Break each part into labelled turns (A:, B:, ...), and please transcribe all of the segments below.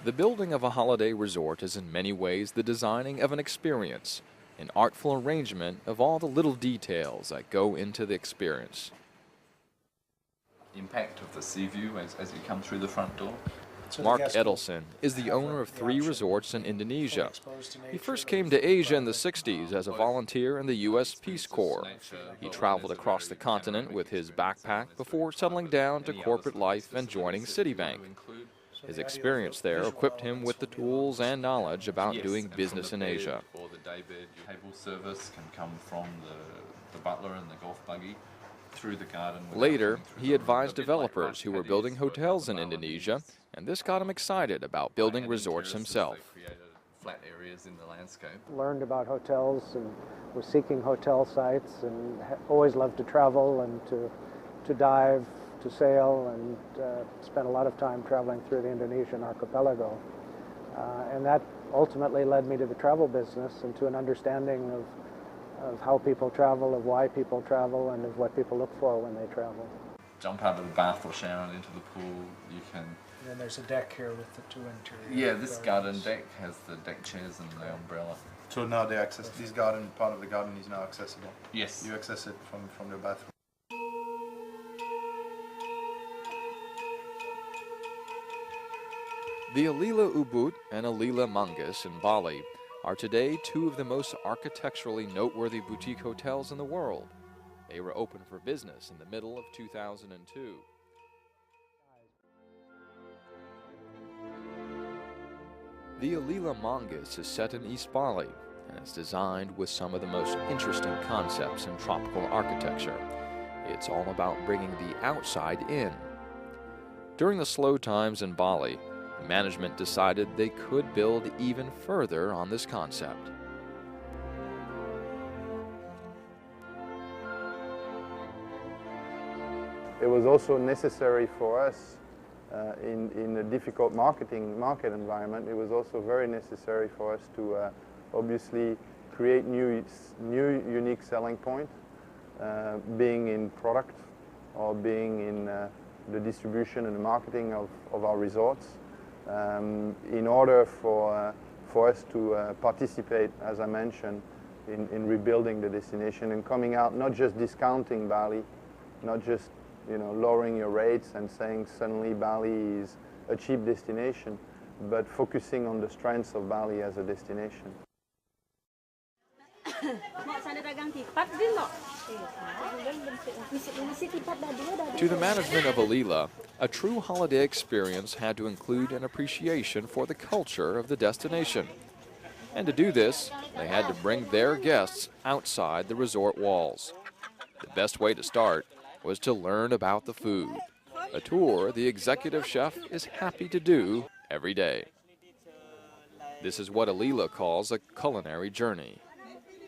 A: The building of a holiday resort is in many ways the designing of an experience, an artful arrangement of all the little details that go into the experience.
B: Impact of the sea view as you come through the front door.
C: So
A: Mark Edelson is the owner of 3 resorts in Indonesia. He first came to Asia in the 60s as a volunteer in the U.S. Peace Corps. He traveled across the continent with his backpack before settling down to corporate life and joining Citibank. His experience there equipped him with the tools and knowledge about doing business in Asia.
B: Or the daybed table service can come from the butler and the golf buggy through the garden.
A: Later, he advised developers who were building hotels in Indonesia, and this got him excited about building resorts himself.
B: Flat areas in the landscape.
C: Learned about hotels and was seeking hotel sites, and always loved to travel and to dive, to sail, and spent a lot of time traveling through the Indonesian archipelago. And that ultimately led me to the travel business and to an understanding of how people travel, of why people travel, and of what people look for when they travel.
B: Jump out of the bath or shower and into the pool. You can.
C: And then there's a deck here with the 2 interior.
B: Yeah, this garden deck has the deck chairs and the umbrella.
D: So now the access, this garden, part of the garden is now accessible.
B: Yes.
D: You access it from the bathroom.
A: The Alila Ubud and Alila Manggis in Bali are today 2 of the most architecturally noteworthy boutique hotels in the world. They were open for business in the middle of 2002. The Alila Manggis is set in East Bali and is designed with some of the most interesting concepts in tropical architecture. It's all about bringing the outside in. During the slow times in Bali, management decided they could build even further on this concept.
E: It was also necessary for us in a difficult market environment. It was also very necessary for us to obviously create new unique selling point, being in product or being in the distribution and the marketing of our resorts. In order for us to participate, as I mentioned, in rebuilding the destination and coming out, not just discounting Bali, not just lowering your rates and saying suddenly Bali is a cheap destination, but focusing on the strengths of Bali as a destination.
A: To the management of Alila, a true holiday experience had to include an appreciation for the culture of the destination. And to do this, they had to bring their guests outside the resort walls. The best way to start was to learn about the food, a tour the executive chef is happy to do every day. This is what Alila calls a culinary journey.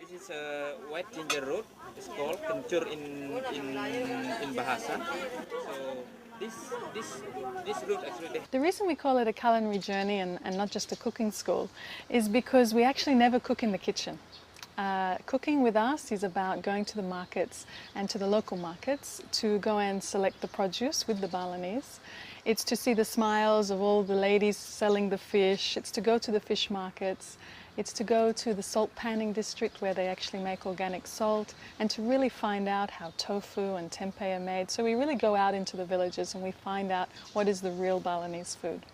F: This is a white ginger root. It's called kencur in Bahasa. So this root actually.
G: The reason we call it a culinary journey and not just a cooking school is because we actually never cook in the kitchen. Cooking with us is about going to the markets and to the local markets to go and select the produce with the Balinese. It's to see the smiles of all the ladies selling the fish. It's to go to the fish markets. It's to go to the salt panning district where they actually make organic salt and to really find out how tofu and tempeh are made. So we really go out into the villages and we find out what is the real Balinese food.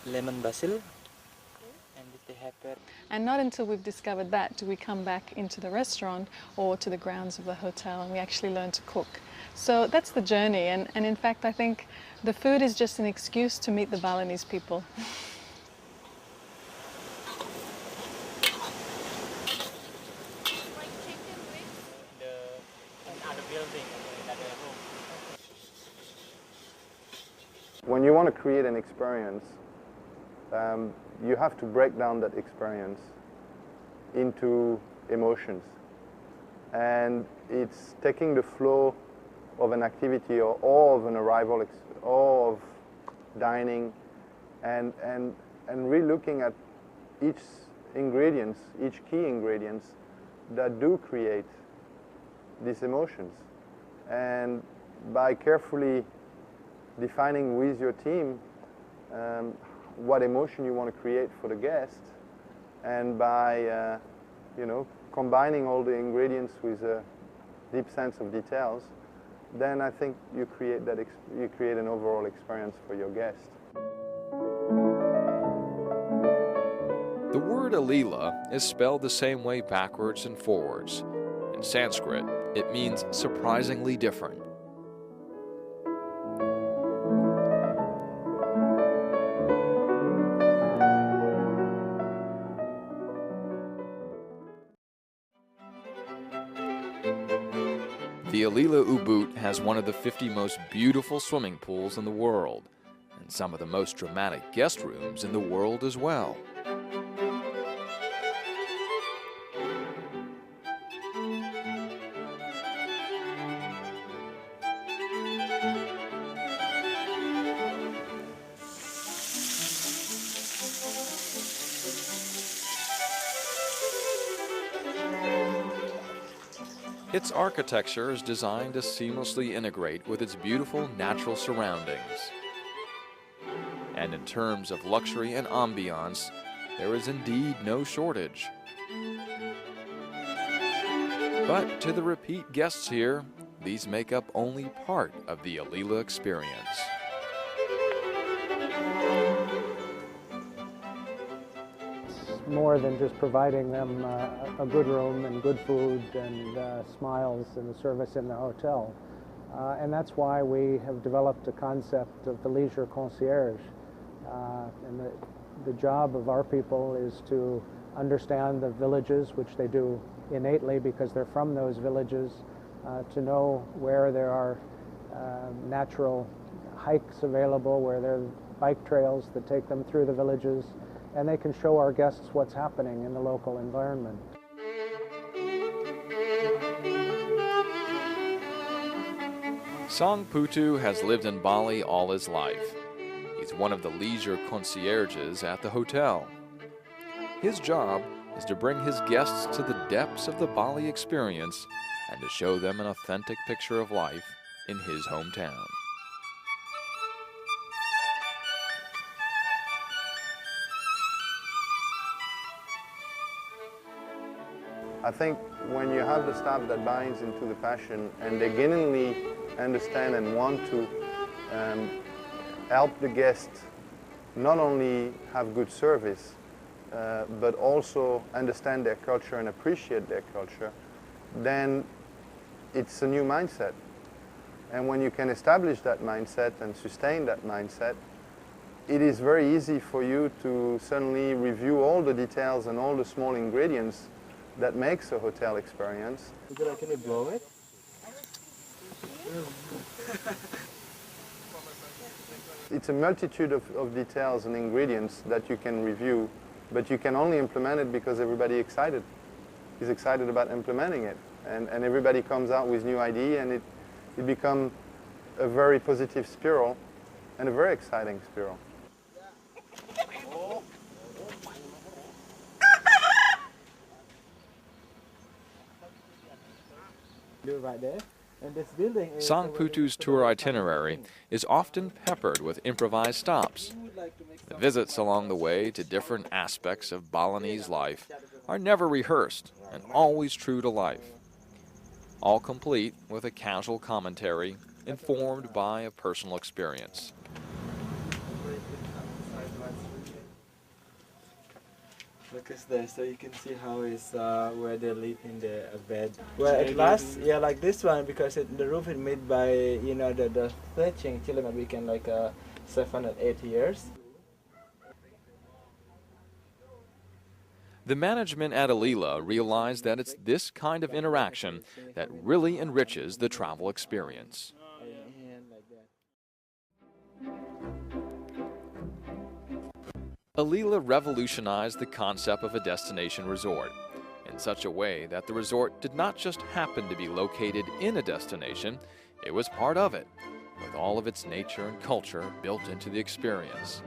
F: Lemon basil.
G: And not until we've discovered that do we come back into the restaurant or to the grounds of the hotel and we actually learn to cook. So that's the journey, and in fact I think the food is just an excuse to meet the Balinese people.
E: When you want to create an experience, you have to break down that experience into emotions. And it's taking the flow of an activity or of an arrival or of dining and really looking at each ingredients, each key ingredients that do create these emotions. And by carefully defining with your team what emotion you want to create for the guest, and by combining all the ingredients with a deep sense of details, then I think you create an overall experience for your guest.
A: The word Alila is spelled the same way backwards and forwards. In Sanskrit, it means surprisingly different. The Alila Ubud has one of the 50 most beautiful swimming pools in the world, and some of the most dramatic guest rooms in the world as well. Its architecture is designed to seamlessly integrate with its beautiful natural surroundings. And in terms of luxury and ambiance, there is indeed no shortage. But to the repeat guests here, these make up only part of the Alila experience.
C: More than just providing them a good room and good food and smiles and the service in the hotel. And that's why we have developed a concept of the leisure concierge. And the job of our people is to understand the villages, which they do innately because they're from those villages, to know where there are natural hikes available, where there are bike trails that take them through the villages, and they can show our guests what's happening in the local environment.
A: Sang Putu has lived in Bali all his life. He's one of the leisure concierges at the hotel. His job is to bring his guests to the depths of the Bali experience and to show them an authentic picture of life in his hometown.
E: I think when you have the staff that buys into the passion and they genuinely understand and want to help the guest not only have good service, but also understand their culture and appreciate their culture, then it's a new mindset. And when you can establish that mindset and sustain that mindset, it is very easy for you to suddenly review all the details and all the small ingredients that makes a hotel experience.
H: Can you blow it?
E: It's a multitude of details and ingredients that you can review, but you can only implement it because everybody is excited about implementing it. And everybody comes out with new idea, and it becomes a very positive spiral and a very exciting spiral.
H: Right there. And this building is
A: Sang Putu's tour itinerary is often peppered with improvised stops. The visits along the way to different aspects of Balinese life are never rehearsed and always true to life. All complete with a casual commentary informed by a personal experience.
H: Look at there, so you can see how is where they live in the bed. Well, at last, yeah, like this one, because the roof is made by, you know, the thatching element, we can like 7 or 8 years.
A: The management at Alila realized that it's this kind of interaction that really enriches the travel experience. Alila revolutionized the concept of a destination resort in such a way that the resort did not just happen to be located in a destination, it was part of it, with all of its nature and culture built into the experience.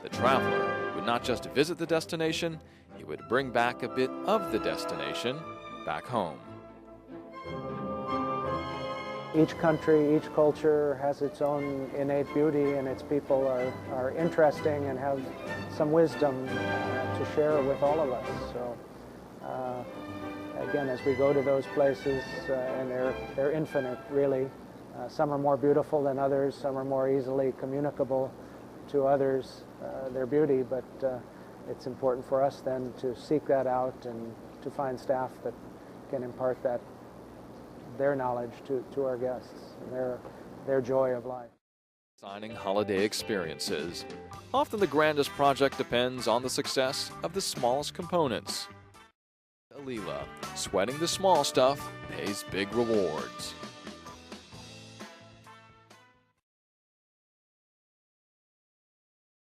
A: The traveler would not just visit the destination, he would bring back a bit of the destination back home.
C: each country, each culture has its own innate beauty, and its people are interesting and have some wisdom to share with all of us. So again, as we go to those places, and they're infinite, really. Some are more beautiful than others, some are more easily communicable to others, their beauty, but it's important for us then to seek that out and to find staff that can impart their knowledge to our guests and their joy of life.
A: Designing holiday experiences. Often the grandest project depends on the success of the smallest components. Alila, sweating the small stuff pays big rewards.